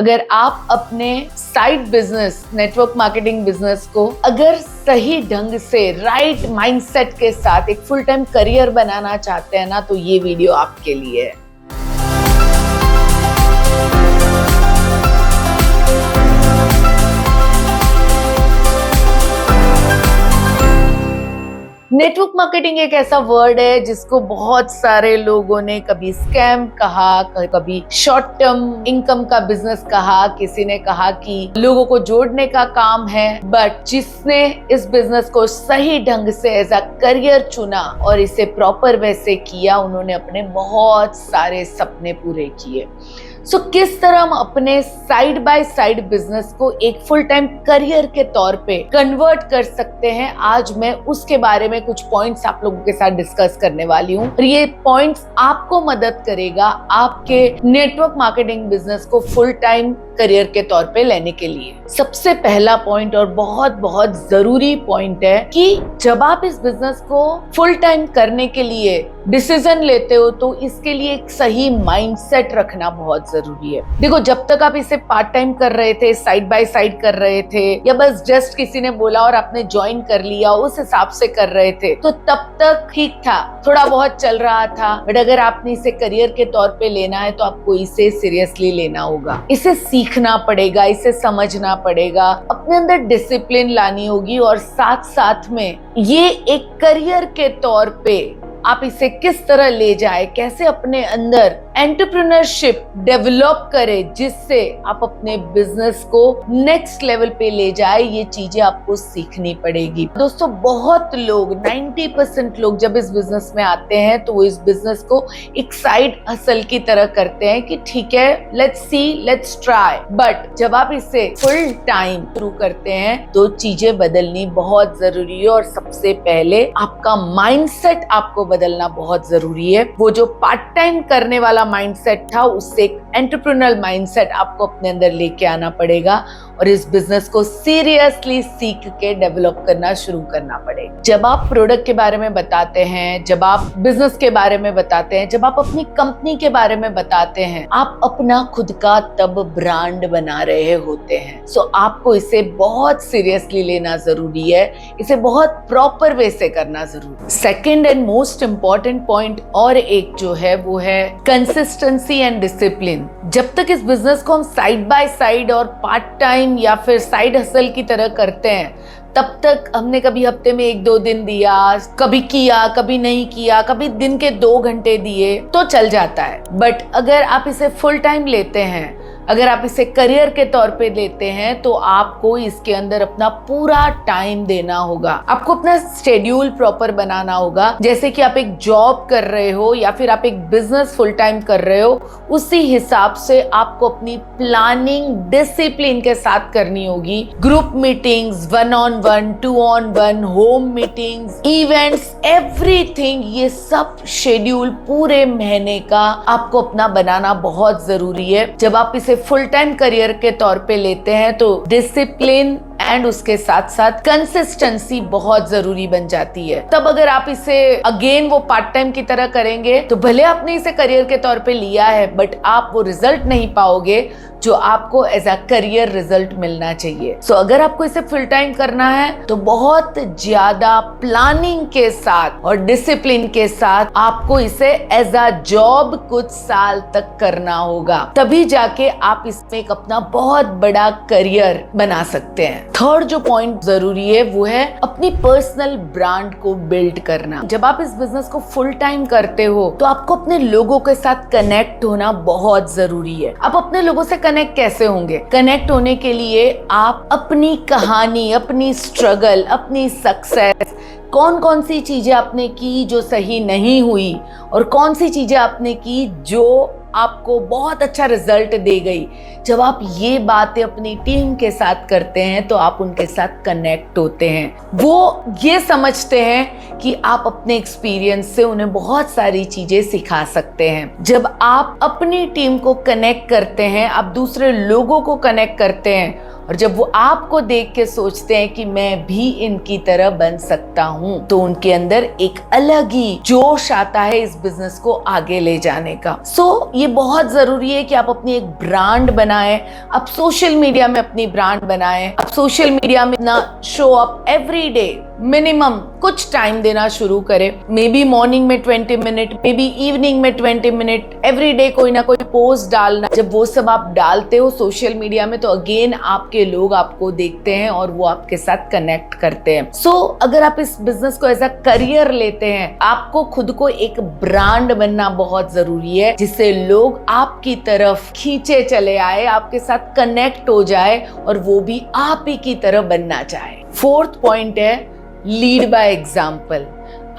अगर आप अपने side business, network marketing business को अगर सही ढंग से राइट माइंडसेट के साथ एक फुल टाइम करियर बनाना चाहते हैं ना, तो ये वीडियो आपके लिए है। नेटवर्क मार्केटिंग एक ऐसा वर्ड है जिसको बहुत सारे लोगों ने कभी स्कैम कहा, कभी शॉर्ट टर्म इनकम का बिजनेस कहा, किसी ने कहा कि लोगों को जोड़ने का काम है। बट जिसने इस बिजनेस को सही ढंग से एज अ करियर चुना और इसे प्रॉपर वे से किया, उन्होंने अपने बहुत सारे सपने पूरे किए। सो किस तरह हम अपने साइड बाय साइड बिजनेस को एक फुल टाइम करियर के तौर पे कन्वर्ट कर सकते हैं, आज मैं उसके बारे में कुछ पॉइंट्स आप लोगों के साथ डिस्कस करने वाली हूँ। और ये पॉइंट्स आपको मदद करेगा आपके नेटवर्क मार्केटिंग बिजनेस को फुल टाइम करियर के तौर पे लेने के लिए। सबसे पहला पॉइंट और बहुत बहुत जरूरी पॉइंट है कि जब आप इस बिजनेस को फुल टाइम करने के लिए डिसीजन लेते हो तो इसके लिए एक सही माइंडसेट रखना बहुत जरूरी है। देखो, जब तक आप इसे पार्ट टाइम कर रहे थे, साइड बाय साइड कर रहे थे, या बस जस्ट किसी ने बोला और आपने ज्वाइन कर लिया उस हिसाब से कर रहे थे, तो तब तक ठीक था, थोड़ा बहुत चल रहा था। बट अगर आपने इसे करियर के तौर पे लेना है तो आपको इसे सीरियसली लेना होगा, इसे सीखना पड़ेगा, इसे समझना पड़ेगा, अपने अंदर डिसिप्लिन लानी होगी। और साथ साथ में ये एक करियर के तौर पे आप इसे किस तरह ले जाए, कैसे अपने अंदर एंटरप्रेन्योरशिप डेवलप करें जिससे आप अपने बिजनेस को नेक्स्ट लेवल पे ले जाए, ये चीजें आपको सीखनी पड़ेगी। दोस्तों, बहुत लोग 90% लोग जब इस बिजनेस में आते हैं तो वो इस बिजनेस को एक साइड हसल की तरह करते हैं कि ठीक है, let's see, let's try. But जब आप इसे फुल टाइम शुरू करते हैं तो चीजें बदलनी बहुत जरूरी है। और सबसे पहले आपका माइंडसेट आपको बदलना बहुत जरूरी है। वो जो पार्ट टाइम करने वाला माइंडसेट था, उससे एक एंटरप्रेन्योरल माइंडसेट आपको अपने अंदर लेके आना पड़ेगा और इस बिजनेस को सीरियसली सीख के डेवलप करना शुरू करना पड़ेगा। जब आप प्रोडक्ट के बारे में बताते हैं, जब आप बिजनेस के बारे में बताते हैं, जब आप अपनी कंपनी के बारे में बताते हैं, आप अपना खुद का तब ब्रांड बना रहे होते हैं। सो आपको इसे बहुत सीरियसली लेना जरूरी है, इसे बहुत प्रॉपर वे से करना जरूरी है। Second and most important point और एक जो है वो है कंसिस्टेंसी एंड डिसिप्लिन। जब तक इस बिजनेस को हम साइड बाय साइड और पार्ट टाइम या फिर साइड हसल की तरह करते हैं, तब तक हमने कभी हफ्ते में 1-2 दिन दिया, कभी किया, कभी नहीं किया, कभी दिन के 2 घंटे दिए तो चल जाता है। बट अगर आप इसे फुल टाइम लेते हैं, अगर आप इसे करियर के तौर पे लेते हैं, तो आपको इसके अंदर अपना पूरा टाइम देना होगा। आपको अपना शेड्यूल प्रॉपर बनाना होगा। जैसे कि आप एक जॉब कर रहे हो या फिर आप एक बिजनेस फुल टाइम कर रहे हो, उसी हिसाब से आपको अपनी प्लानिंग डिसिप्लिन के साथ करनी होगी। Group meetings, 1-on-1, 2-on-1, home meetings, events, everything, ये सब शेड्यूल पूरे महीने का आपको अपना बनाना बहुत जरूरी है। जब आप इसे फुल टाइम करियर के तौर पे लेते हैं तो डिसिप्लिन एंड उसके साथ साथ कंसिस्टेंसी बहुत जरूरी बन जाती है। तब अगर आप इसे अगेन वो पार्ट टाइम की तरह करेंगे तो भले आपने इसे करियर के तौर पे लिया है, बट आप वो रिजल्ट नहीं पाओगे जो आपको एज अ करियर रिजल्ट मिलना चाहिए। सो अगर आपको इसे फुल टाइम करना है तो बहुत ज्यादा प्लानिंग के साथ और डिसिप्लिन के साथ आपको इसे एज अ जॉब कुछ साल तक करना होगा, तभी जाके आप इसमें एक अपना बहुत बड़ा करियर बना सकते हैं। थर्ड जो पॉइंट जरूरी है वो है अपनी पर्सनल ब्रांड को बिल्ड करना। जब आप इस बिजनेस को फुल टाइम करते हो तो आपको अपने लोगों के साथ कनेक्ट होना बहुत जरूरी है। आप अपने लोगों से कनेक्ट कैसे होंगे? कनेक्ट होने के लिए आप अपनी कहानी, अपनी स्ट्रगल, अपनी सक्सेस, कौन कौन सी चीजें आपने की जो सही नहीं हुई और कौन सी चीजें आपने की जो आपको बहुत अच्छा रिजल्ट दे गई, जब आप ये बातें अपनी टीम के साथ करते हैं तो आप उनके साथ कनेक्ट होते हैं। वो ये समझते हैं कि आप अपने एक्सपीरियंस से उन्हें बहुत सारी चीजें सिखा सकते हैं। जब आप अपनी टीम को कनेक्ट करते हैं, आप दूसरे लोगों को कनेक्ट करते हैं और जब वो आपको देख के सोचते हैं कि मैं भी इनकी तरह बन सकता हूँ, तो उनके अंदर एक अलग ही जोश आता है इस बिजनेस को आगे ले जाने का। ये बहुत जरूरी है कि आप अपनी एक ब्रांड बनाएं, आप सोशल मीडिया में अपनी ब्रांड बनाएं, आप सोशल मीडिया में अपना show up every day minimum कुछ टाइम देना शुरू करें। मे बी मॉर्निंग में 20 मिनट, मे बी इवनिंग में 20 मिनट, एवरी डे कोई ना कोई पोस्ट डालना। जब वो सब आप डालते हो सोशल मीडिया में, तो अगेन आपके लोग आपको देखते हैं और वो आपके साथ कनेक्ट करते हैं। अगर आप इस बिजनेस को एज अ करियर लेते हैं, आपको खुद को एक ब्रांड बनना बहुत जरूरी है, जिससे लोग आपकी तरफ खींचे चले आए, आपके साथ कनेक्ट हो जाए और वो भी आप ही की तरह बनना चाहे। फोर्थ पॉइंट है लीड बाय एग्जाम्पल।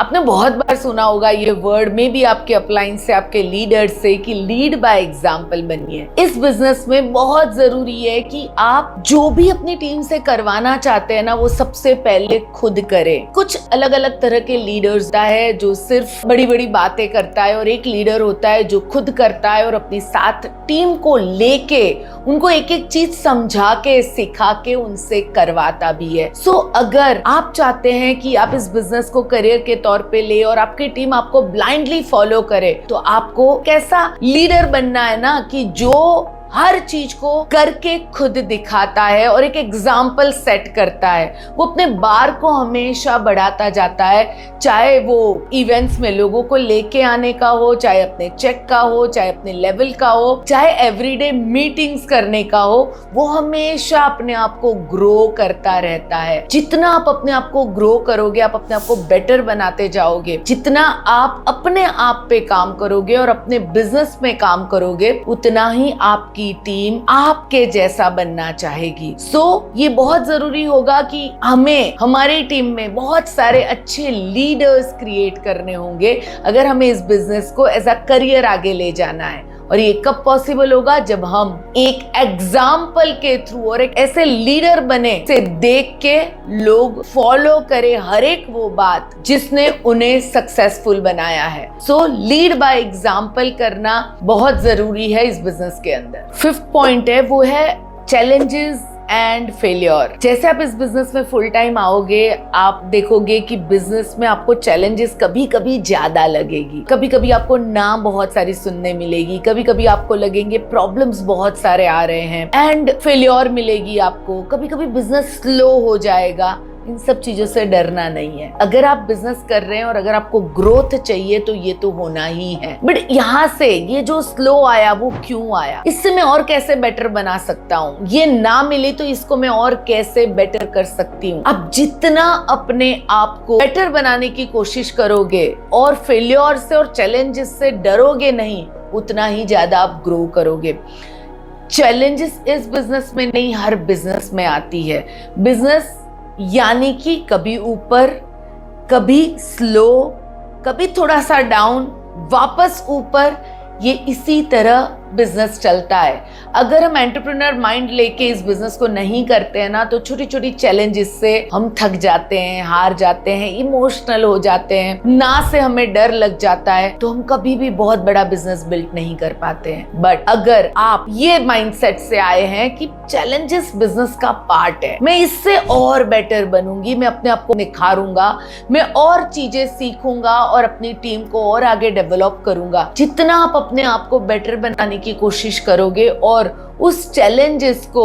आपने बहुत बार सुना होगा ये वर्ड, में भी आपके अपलाइन से, आपके लीडर से, कि लीड बाय एग्जाम्पल बनिए। इस बिजनेस में बहुत जरूरी है कि आप जो भी अपनी टीम से करवाना चाहते हैं ना, वो सबसे पहले खुद करें। कुछ अलग अलग तरह के लीडर्स होता है जो सिर्फ बड़ी बड़ी बातें करता है, और एक लीडर होता है जो खुद करता है और अपनी साथ टीम को लेके उनको एक एक चीज समझा के, सिखा के उनसे करवाता भी है। अगर आप चाहते हैं कि आप इस बिजनेस को करियर के तौर पे ले और आपकी टीम आपको ब्लाइंडली फॉलो करे, तो आपको कैसा लीडर बनना है ना, कि जो हर चीज को करके खुद दिखाता है और एक एग्जाम्पल सेट करता है। वो अपने बार को हमेशा बढ़ाता जाता है, चाहे वो इवेंट्स में लोगों को लेके आने का हो, चाहे अपने चेक का हो, चाहे अपने लेवल का हो, चाहे एवरीडे मीटिंग्स करने का हो। वो हमेशा अपने आप को ग्रो करता रहता है। जितना आप अपने आप को ग्रो करोगे, आप अपने आप को बेटर बनाते जाओगे। जितना आप अपने आप पे काम करोगे और अपने बिजनेस में काम करोगे, उतना ही आपकी टीम आपके जैसा बनना चाहेगी। ये बहुत जरूरी होगा कि हमें हमारी टीम में बहुत सारे अच्छे लीडर्स क्रिएट करने होंगे, अगर हमें इस बिजनेस को एज अ करियर आगे ले जाना है। और ये कब पॉसिबल होगा? जब हम एक एग्जाम्पल के थ्रू और एक ऐसे लीडर बने से देख के लोग फॉलो करे हर एक वो बात जिसने उन्हें सक्सेसफुल बनाया है। लीड बाय एग्जाम्पल करना बहुत जरूरी है इस बिजनेस के अंदर। फिफ्थ पॉइंट है, वो है चैलेंजेस एंड फेलियर। जैसे आप इस बिजनेस में फुल टाइम आओगे, आप देखोगे कि बिजनेस में आपको चैलेंजेस कभी कभी ज्यादा लगेगी, कभी कभी आपको ना बहुत सारी सुनने मिलेगी, कभी कभी आपको लगेंगे प्रॉब्लम्स बहुत सारे आ रहे हैं, एंड फेलियर मिलेगी आपको। कभी कभी बिजनेस स्लो हो जाएगा। इन सब चीजों से डरना नहीं है। अगर आप बिजनेस कर रहे हैं और अगर आपको ग्रोथ चाहिए, तो ये तो होना ही है। बट यहाँ से ये जो स्लो आया, वो क्यों आया? इससे मैं और कैसे बेटर बना सकता हूँ? ये ना मिले तो इसको मैं और कैसे बेटर कर सकती हूँ? आप जितना अपने आप को बेटर बनाने की कोशिश करोगे और फेलियर से और चैलेंजेस से डरोगे नहीं, उतना ही ज्यादा आप ग्रो करोगे। चैलेंजेस इस बिजनेस में नहीं, हर बिजनेस में आती है। बिजनेस यानी कि कभी ऊपर, कभी स्लो, कभी थोड़ा सा डाउन, वापस ऊपर, ये इसी तरह बिजनेस चलता है। अगर हम एंटरप्रेन्योर माइंड लेके इस बिजनेस को नहीं करते हैं ना, तो छोटी छोटी चैलेंजेस से हम थक जाते हैं, हार जाते हैं, इमोशनल हो जाते हैं, ना से हमें डर लग जाता है, तो हम कभी भी बहुत बड़ा बिजनेस बिल्ड नहीं कर पाते हैं। बट अगर आप ये माइंडसेट से आए हैं कि चैलेंजेस बिजनेस का पार्ट है, मैं इससे और बेटर बनूंगी, मैं अपने आप को निखारूंगा, मैं और चीजें सीखूंगा और अपनी टीम को और आगे डेवलप करूंगा। जितना आप अपने आप को बेटर बनाने की कोशिश करोगे और उस चैलेंजेस को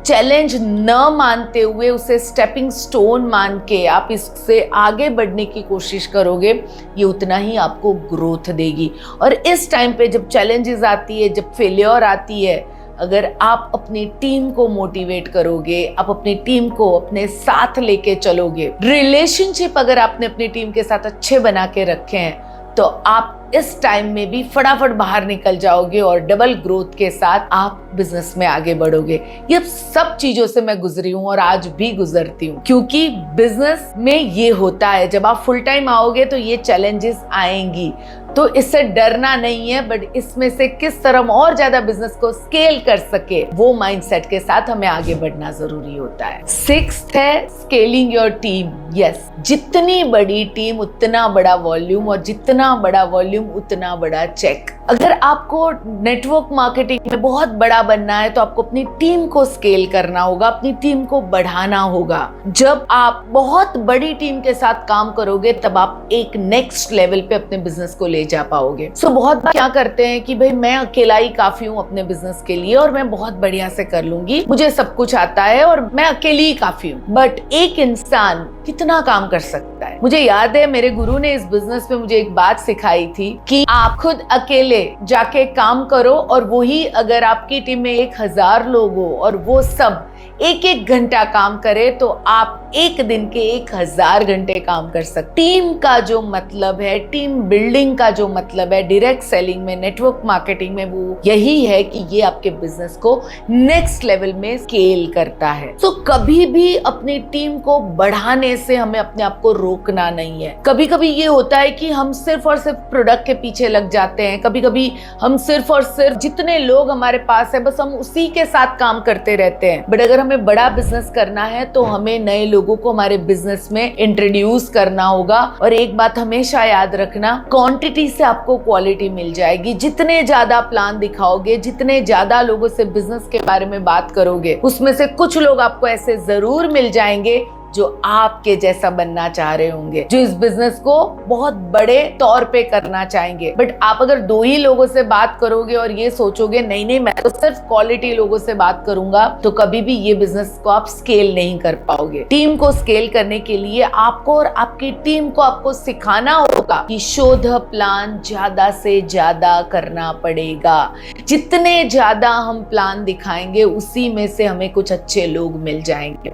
चैलेंज न मानते हुए उसे स्टेपिंग स्टोन मान के आप इससे आगे बढ़ने की कोशिश करोगे, ये उतना ही आपको ग्रोथ देगी। और इस टाइम पे जब चैलेंजेस आती है, जब फेलियर आती है, अगर आप अपनी टीम को मोटिवेट करोगे, आप अपनी टीम को अपने साथ लेके चलोगे, रिलेशनशिप अगर आपने अपनी टीम के साथ अच्छे बना के रखे हैं, तो आप इस टाइम में भी फटाफट बाहर निकल जाओगे और डबल ग्रोथ के साथ आप बिजनेस में आगे बढ़ोगे। ये सब चीजों से मैं गुजरी हूँ और आज भी गुजरती हूँ, क्योंकि बिजनेस में ये होता है, जब आप फुल टाइम आओगे तो ये चैलेंजेस आएंगी। तो इससे डरना नहीं है, बट इसमें से किस तरह हम और ज्यादा बिजनेस को स्केल कर सके वो माइंडसेट के साथ हमें आगे बढ़ना जरूरी होता है। 6th है स्केलिंग योर टीम। यस, जितनी बड़ी टीम उतना बड़ा वॉल्यूम, और जितना बड़ा वॉल्यूम उतना बड़ा चेक। अगर आपको नेटवर्क मार्केटिंग में बहुत बड़ा बनना है तो आपको अपनी टीम को स्केल करना होगा, अपनी टीम को बढ़ाना होगा। जब आप बहुत बड़ी टीम के साथ काम करोगे तब आप एक नेक्स्ट लेवल पे अपने बिजनेस को ले जा पाओगे। सो बहुत बार क्या करते हैं कि भाई मैं अकेला ही काफी हूँ अपने बिजनेस के लिए और मैं बहुत बढ़िया से कर लूंगी, मुझे सब कुछ आता है और मैं अकेली ही काफी हूँ। बट एक इंसान कितना काम कर सकता है? मुझे याद है मेरे गुरु ने इस बिजनेस में मुझे एक बात सिखाई थी कि आप खुद अकेले जाके काम करो और वही अगर आपकी टीम में 1000 लोग हो और वो सब 1-1 घंटा काम करे तो आप एक दिन के 1000 घंटे काम कर सकते। टीम का जो मतलब है, टीम बिल्डिंग का जो मतलब है डायरेक्ट सेलिंग में, नेटवर्क मार्केटिंग में, वो यही है कि ये आपके बिजनेस को नेक्स्ट लेवल में स्केल करता है। तो कभी भी अपनी टीम को बढ़ाने से हमें अपने आप को रोकना नहीं है। कभी कभी ये होता है कि हम सिर्फ और सिर्फ प्रोडक्ट के पीछे लग जाते हैं, कभी कभी हम सिर्फ और सिर्फ जितने लोग हमारे पास है बस हम उसी के साथ काम करते रहते हैं। बट अगर हमें बड़ा बिजनेस करना है तो हमें नए लोगों को हमारे बिजनेस में इंट्रोड्यूस करना होगा। और एक बात हमेशा याद रखना, क्वांटिटी से आपको क्वालिटी मिल जाएगी। जितने ज्यादा प्लान दिखाओगे, जितने ज्यादा लोगों से बिजनेस के बारे में बात करोगे, उसमें से कुछ लोग आपको ऐसे जरूर मिल जाएंगे जो आपके जैसा बनना चाह रहे होंगे, जो इस बिजनेस को बहुत बड़े तौर पे करना चाहेंगे। बट आप अगर 2 ही लोगों से बात करोगे और ये सोचोगे नहीं नहीं मैं तो सिर्फ क्वालिटी लोगों से बात करूंगा, तो कभी भी ये बिजनेस को आप स्केल नहीं कर पाओगे। टीम को स्केल करने के लिए आपको और आपकी टीम को आपको सिखाना होगा कि शोध प्लान ज्यादा से ज्यादा करना पड़ेगा। जितने ज्यादा हम प्लान दिखाएंगे उसी में से हमें कुछ अच्छे लोग मिल जाएंगे।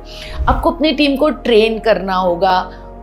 आपको अपनी टीम को ट्रेन करना होगा,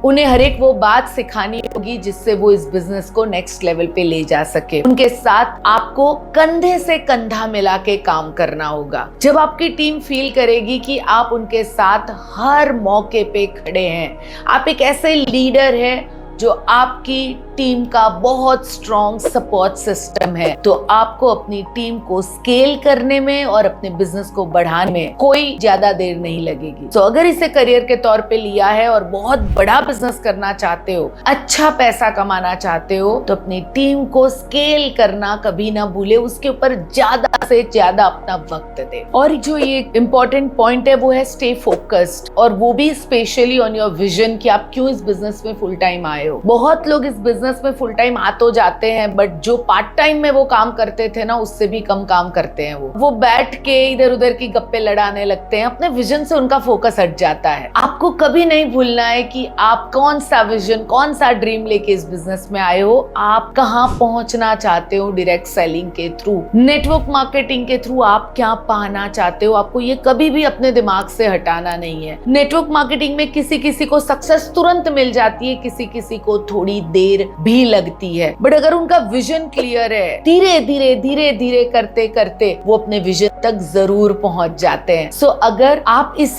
उन्हें हर एक वो बात सिखानी होगी जिससे वो इस बिजनेस को नेक्स्ट लेवल पे ले जा सके। उनके साथ आपको कंधे से कंधा मिला के काम करना होगा। जब आपकी टीम फील करेगी कि आप उनके साथ हर मौके पे खड़े हैं, आप एक ऐसे लीडर हैं जो आपकी टीम का बहुत स्ट्रॉन्ग सपोर्ट सिस्टम है, तो आपको अपनी टीम को स्केल करने में और अपने बिजनेस को बढ़ाने में कोई ज्यादा देर नहीं लगेगी। तो अगर इसे करियर के तौर पे लिया है और बहुत बड़ा बिजनेस करना चाहते हो, अच्छा पैसा कमाना चाहते हो, तो अपनी टीम को स्केल करना कभी ना भूले, उसके ऊपर ज्यादा से ज्यादा अपना वक्त दे। और जो ये इंपॉर्टेंट पॉइंट है वो है स्टे फोकस्ड, और वो भी स्पेशली ऑन योर विजन कि आप क्यों इस बिजनेस में फुल टाइम आए हो। बहुत लोग इस बिजनेस में फुल टाइम आ तो जाते हैं, बट जो पार्ट टाइम में वो काम करते थे ना उससे भी कम काम करते हैं। वो बैठ के इधर उधर की गप्पे लड़ाने लगते हैं, अपने विजन से उनका फोकस हट जाता है। आपको कभी नहीं भूलना है कि आप कौन सा विजन, कौन सा ड्रीम लेके इस बिजनेस में आए हो, आप कहाँ पहुंचना चाहते हो डायरेक्ट सेलिंग के थ्रू, नेटवर्क मार्केटिंग के थ्रू आप क्या पाना चाहते हो। आपको ये कभी भी अपने दिमाग से हटाना नहीं है। नेटवर्क मार्केटिंग में किसी किसी को सक्सेस तुरंत मिल जाती है, किसी किसी को थोड़ी देर भी लगती है, बट अगर उनका विजन क्लियर है, धीरे धीरे धीरे धीरे करते करते वो अपने विजन तक जरूर पहुंच जाते हैं। सो अगर आप इस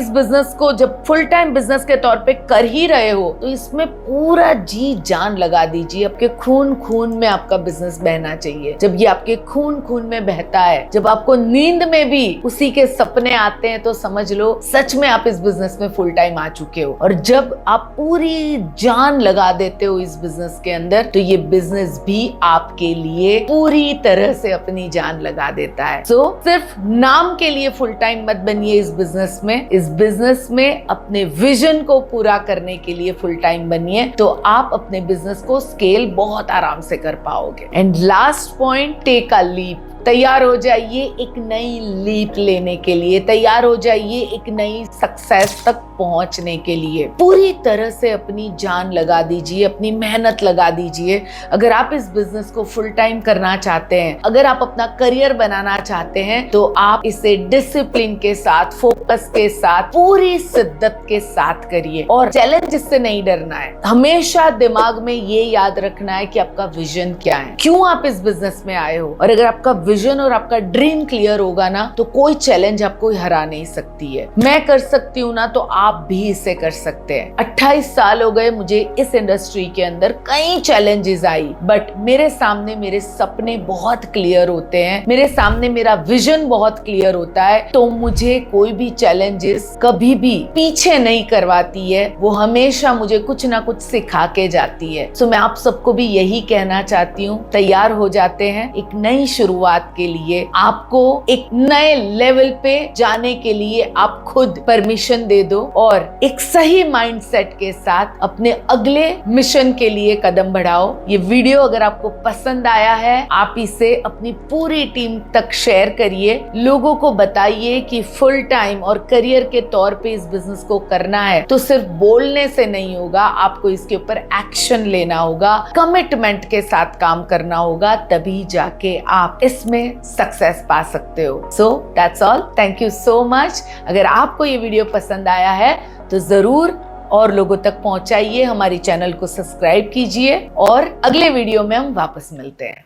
बिजनेस को जब फुल टाइम बिजनेस के तौर पे कर ही रहे हो तो इसमें पूरा जी जान लगा दीजिए। आपके खून खून में आपका बिजनेस बहना चाहिए। जब ये आपके खून खून में बहता है, जब आपको नींद में भी उसी के सपने आते हैं, तो समझ लो सच में आप इस बिजनेस में फुल टाइम आ चुके हो। और जब आप पूरी जान लगा देते हो इस बिजनेस के अंदर, तो ये बिजनेस भी आपके लिए पूरी तरह से अपनी जान लगा देता है। सो सिर्फ नाम के लिए फुल टाइम मत बनिए इस बिजनेस में। इस बिजनेस में अपने विजन को पूरा करने के लिए फुल टाइम बनिए, तो आप अपने बिजनेस को स्केल बहुत आराम से कर पाओगे। And last point, take a leap. तैयार हो जाइए एक नई लीप लेने के लिए, तैयार हो जाइए एक नई सक्सेस तक पहुंचने के लिए। पूरी तरह से अपनी जान लगा दीजिए, अपनी मेहनत लगा दीजिए। अगर आप इस बिजनेस को फुल टाइम करना चाहते हैं, अगर आप अपना करियर बनाना चाहते हैं, तो आप इसे डिसिप्लिन के साथ, फोकस के साथ, पूरी शिद्दत के साथ करिए। और चैलेंज से नहीं डरना है। हमेशा दिमाग में ये याद रखना है कि आपका विजन क्या है, क्यों आप इस बिजनेस में आए हो। और अगर आपका विजन और आपका ड्रीम क्लियर होगा ना, तो कोई चैलेंज आपको हरा नहीं सकती है। मैं कर सकती हूँ ना, तो आप भी इसे कर सकते हैं। 28 साल हो गए मुझे इस इंडस्ट्री के अंदर, कई चैलेंजेस आई, बट मेरे सामने मेरे सपने बहुत क्लियर होते हैं, मेरे सामने मेरा विजन बहुत क्लियर होता है, तो मुझे कोई भी चैलेंजेस कभी भी पीछे नहीं करवाती है। वो हमेशा मुझे कुछ ना कुछ सिखा के जाती है। सो मैं आप सबको भी यही कहना चाहती हूँ, तैयार हो जाते हैं एक नई शुरुआत के लिए। आपको एक नए लेवल पे जाने के लिए आप खुद परमिशन दे दो और एक सही माइंडसेट के साथ अपने अगले मिशन के लिए कदम बढ़ाओ। ये वीडियो अगर आपको पसंद आया है, आप इसे अपनी पूरी टीम तक शेयर करिए, लोगों को बताइए कि फुल टाइम और करियर के तौर पे इस बिजनेस को करना है तो सिर्फ बोलने से नहीं होगा, आपको इसके ऊपर एक्शन लेना होगा, कमिटमेंट के साथ काम करना होगा, तभी जाके आप इसमें सक्सेस पा सकते हो। So that's all, thank you so much. अगर आपको ये वीडियो पसंद आया है तो जरूर और लोगों तक पहुंचाइए, हमारी चैनल को सब्सक्राइब कीजिए और अगले वीडियो में हम वापस मिलते हैं।